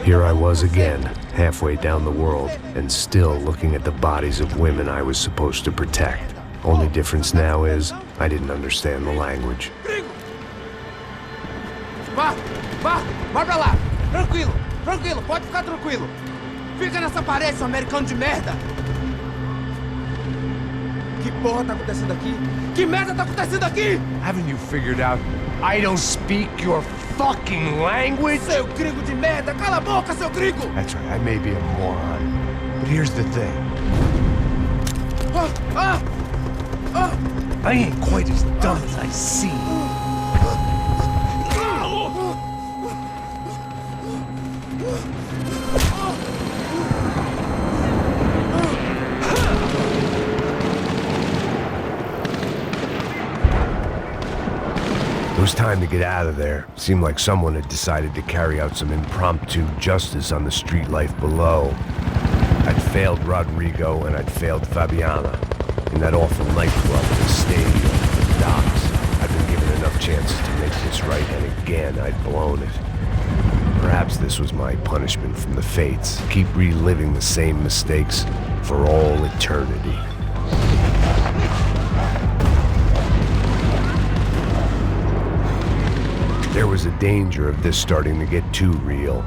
Here I was again, halfway down the world, and still looking at the bodies of women I was supposed to protect. Only difference now is, I didn't understand the language. Vai pra lá! Tranquilo, pode ficar tranquilo. Fica nessa parede, seu americano de merda! Que porra tá acontecendo aqui? Que merda tá acontecendo aqui? Haven't you figured out I don't speak your fucking language? Seu gringo de merda! Cala a boca, seu gringo! That's right, I may be a moron, but here's the thing. I ain't quite as dumb as I seem. It was time to get out of there. Seemed like someone had decided to carry out some impromptu justice on the street life below. I'd failed Rodrigo and I'd failed Fabiana. In that awful nightclub, the stadium, the docks. I'd been given enough chances to make this right, and again I'd blown it. Perhaps this was my punishment from the fates. Keep reliving the same mistakes for all eternity. There was a danger of this starting to get too real.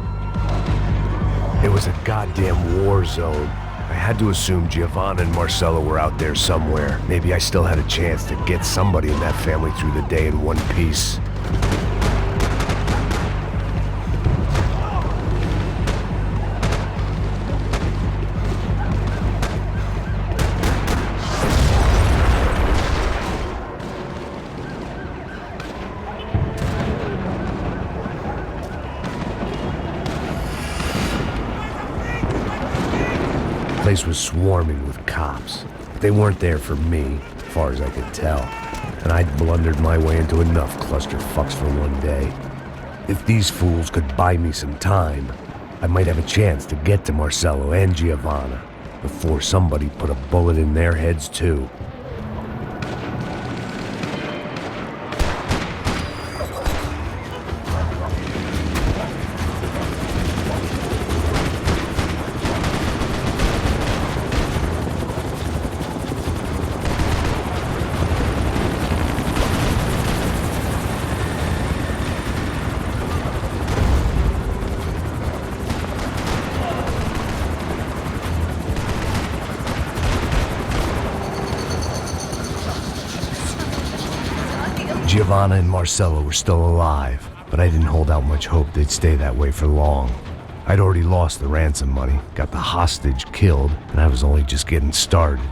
It was a goddamn war zone. I had to assume Giovanna and Marcello were out there somewhere. Maybe I still had a chance to get somebody in that family through the day in one piece. The place was swarming with cops. They weren't there for me, as far as I could tell, and I'd blundered my way into enough clusterfucks for one day. If these fools could buy me some time, I might have a chance to get to Marcello and Giovanna before somebody put a bullet in their heads too. Giovanna and Marcello were still alive, but I didn't hold out much hope they'd stay that way for long. I'd already lost the ransom money, got the hostage killed, and I was only just getting started.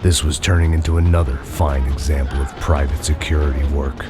This was turning into another fine example of private security work.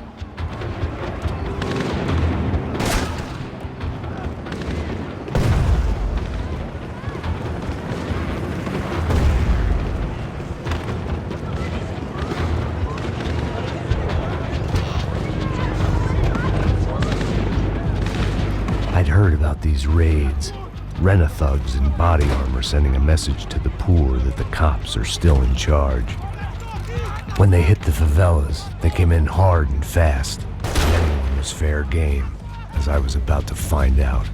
I'd heard about these raids. Rent-a-thugs in body armor sending a message to the poor that the cops are still in charge. When they hit the favelas, they came in hard and fast. Anyone was fair game, as I was about to find out.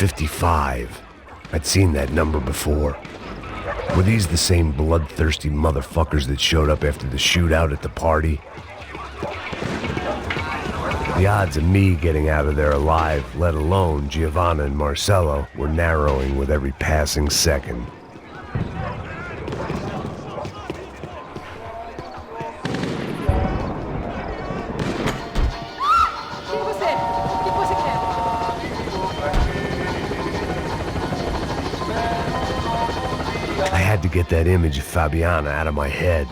55. I'd seen that number before. Were these the same bloodthirsty motherfuckers that showed up after the shootout at the party? The odds of me getting out of there alive, let alone Giovanna and Marcello, were narrowing with every passing second. I had to get that image of Fabiana out of my head.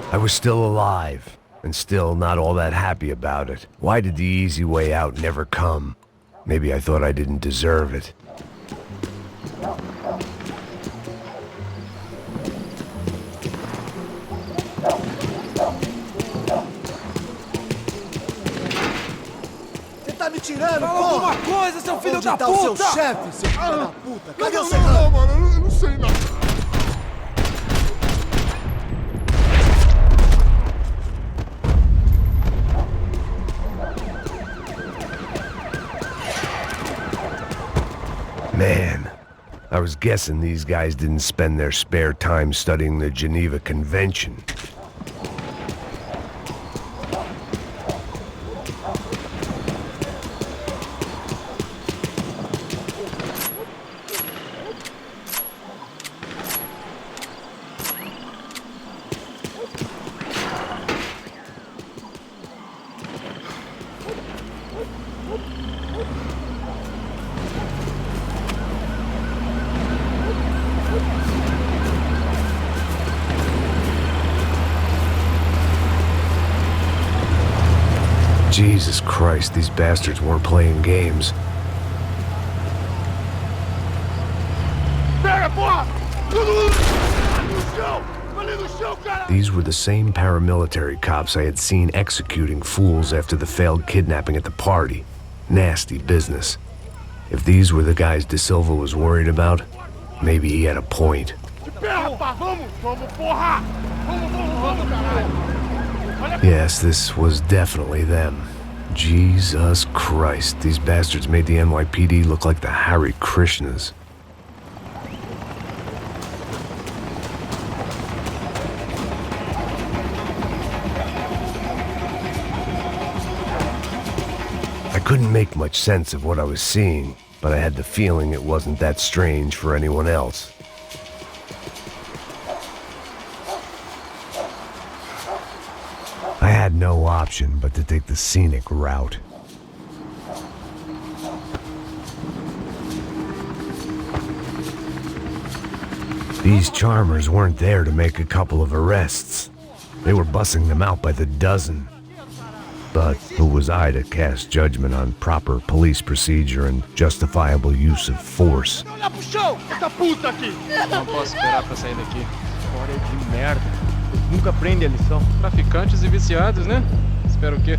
I was still alive, and still not all that happy about it. Why did the easy way out never come? Maybe I thought I didn't deserve it. Você tá me tirando, Fala porra! alguma coisa, seu filho Onde da tá puta! o seu chefe, seu filho da puta? Cadê o Não, serrano? mano, eu não sei não. Man, I was guessing these guys didn't spend their spare time studying the Geneva Convention. Jesus Christ, these bastards weren't playing games. Pega, porra! No chão! Ali no chão, cara! These were the same paramilitary cops I had seen executing fools after the failed kidnapping at the party. Nasty business. If these were the guys De Silva was worried about, maybe he had a point. De pé, rapaz! Vamos, porra! Vamos, caralho! Yes, this was definitely them. Jesus Christ, these bastards made the NYPD look like the Hare Krishnas. I couldn't make much sense of what I was seeing, but I had the feeling it wasn't that strange for anyone else. I had no option but to take the scenic route. These charmers weren't there to make a couple of arrests. They were bussing them out by the dozen. But who was I to cast judgment on proper police procedure and justifiable use of force? Olha pro chão, essa puta aqui! Não posso esperar pra sair daqui. História de merda. Nunca aprende a lição. Traficantes e viciados, né? Espero o quê?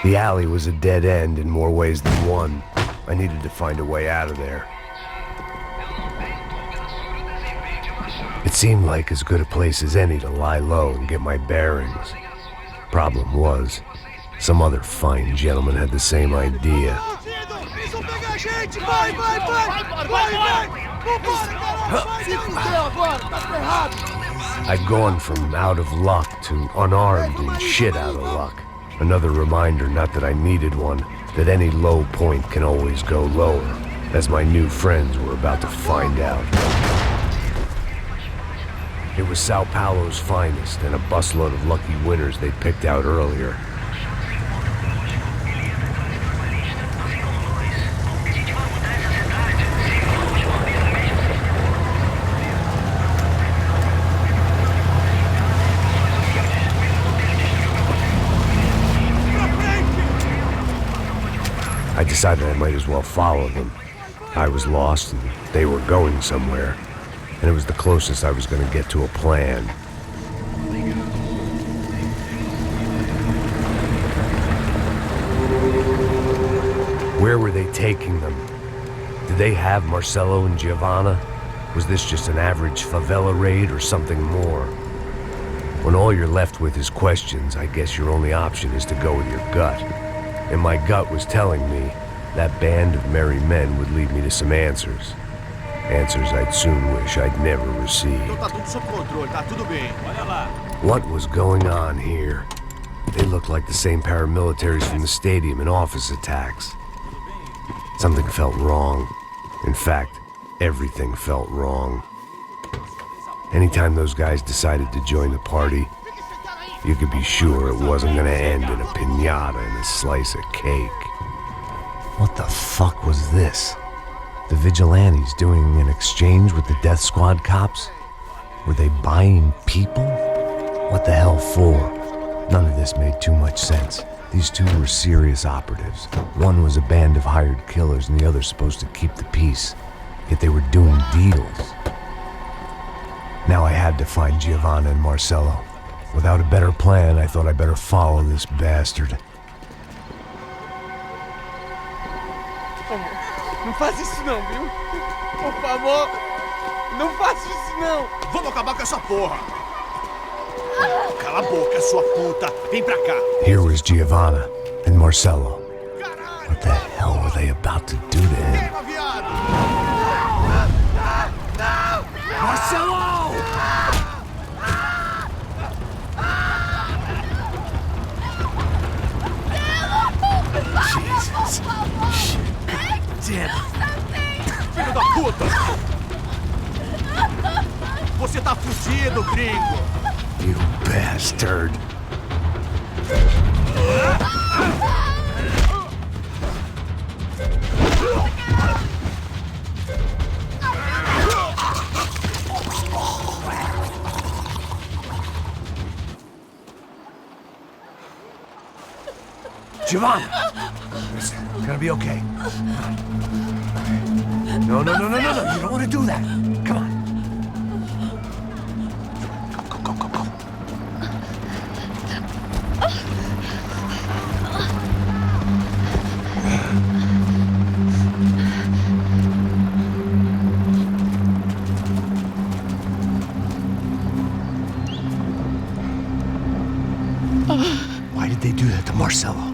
The alley was a dead end in more ways than one. I needed to find a way out of there. It seemed like as good a place as any to lie low and get my bearings. Problem was, some other fine gentleman had the same idea. I'd gone from out of luck to unarmed and shit out of luck. Another reminder, not that I needed one, that any low point can always go lower, as my new friends were about to find out. It was Sao Paulo's finest and a busload of lucky winners they picked out earlier. I decided I might as well follow them. I was lost and they were going somewhere, and it was the closest I was going to get to a plan. Where were they taking them? Did they have Marcelo and Giovanna? Was this just an average favela raid or something more? When all you're left with is questions, I guess your only option is to go with your gut. And my gut was telling me that band of merry men would lead me to some answers. Answers I'd soon wish I'd never received. What was going on here? They looked like the same paramilitaries from the stadium in office attacks. Something felt wrong. In fact, everything felt wrong. Anytime those guys decided to join the party, you could be sure it wasn't gonna end in a piñata and a slice of cake. What the fuck was this? The vigilantes doing an exchange with the death squad cops? Were they buying people? What the hell for? None of this made too much sense. These two were serious operatives. One was a band of hired killers and the other supposed to keep the peace. Yet they were doing deals. Now I had to find Giovanna and Marcelo. Without a better plan, I thought I better follow this bastard. Não faz isso não, viu? Por favor, não faça isso não. Vamos acabar com essa porra. Cala a boca, sua puta. Vem pra cá. Here was Giovanna and Marcelo. What the hell? fazendo? Filho da puta! Você tá fugido, gringo! You bastard. Giovanna! Listen, it's gonna be okay. No, no, no, no, no, no. You don't want to do that. Come on. Go, go, go, go. Why did they do that to Marcelo?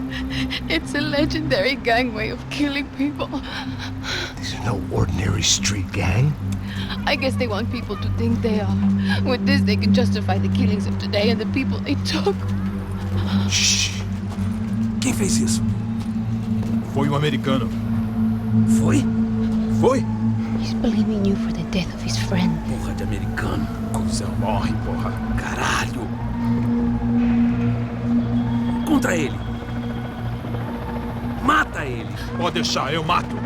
It's a legendary gang way of killing people. These are no ordinary street gang. I guess they want people to think they are. With this, they can justify the killings of today and the people they took. Shh! Quem fez isso? Foi americano. Foi? Foi? He's blaming you for the death of his friend. Porra de americano. Cusão, morre, porra. Caralho! Contra ele! Mata ele! Pode deixar, eu mato.